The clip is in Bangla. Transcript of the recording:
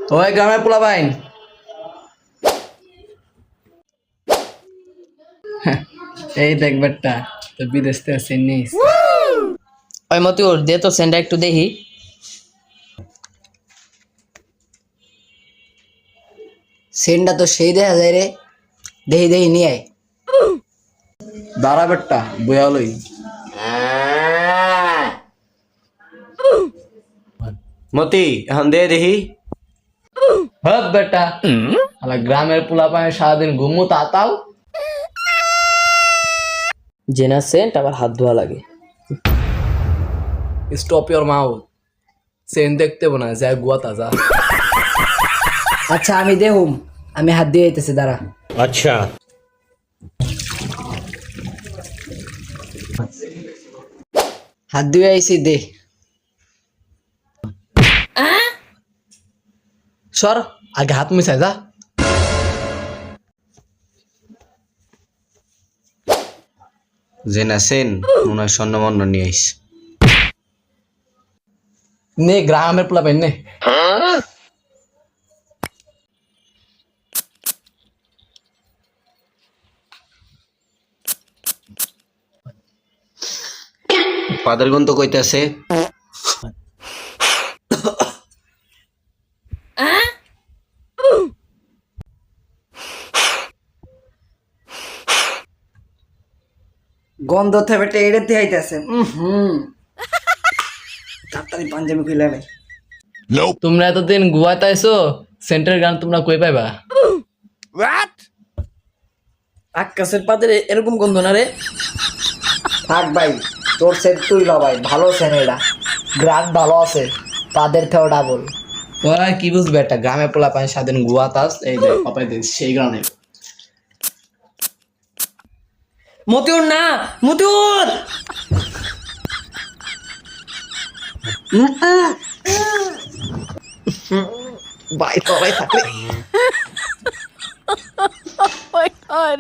ওই গ্রামের পোলা বাইন এই দেখ বেটা তো বিদেশ থেকে চিনিস ওই মতিউর দে তো সেন্ডা একটু দেখি। সেন্ডা তো সেই দেখা যায় রে, দেখি দেখি নিয়ে আয়। দাঁড়া বেটা বয়ালই মতি এখন দে দেখি। হ্যাঁ বেটা আলা গ্রামের পোলা বাইন সারাদিন ঘুমু তাতাও জেনা সেন্ট আবার হাত ধোয়া লাগে। স্টপ ইওর মাউথ সেন দেখতে না যায় গুয়া তাজা আচ্ছা আমি দেখুম, আমি হাত দিয়ে আইতেছি দাঁড়া। আচ্ছা হাত দিয়ে আইছি দে। সর আগে হাত মিশাই যা জেনা সেন মনে হয় স্বর্ণমন্ন নিয়ে আইস। নে গ্রামের পোলা বাইন নে পাদের গন্ত কইতাছে গন্ধ থেকে বেটা এড়ে দিয়ে আইতেছে। তাড়াতাড়ি পাঞ্জাবি খুলে নেই। তোমরা এতদিন গুয়াতে আইছো সেন্টার গান তোমরা কই পাইবা আকাশের পাদের এরকম গন্ধ না রে। থাক ভাই, তোর সেট তুই ল ভাই, ভালো সেন এটা, গ্রান ভালো আছে, তাদের থেও ডাবল। তোরা কি বুঝবে একটা গ্রামের পোলা পায় সারাদিন গুয়া তাস এই যে অপায় দিস সেই গ্রামে মতিউর না, মতিউর ভাই তোরাই থাকলে Oh my god.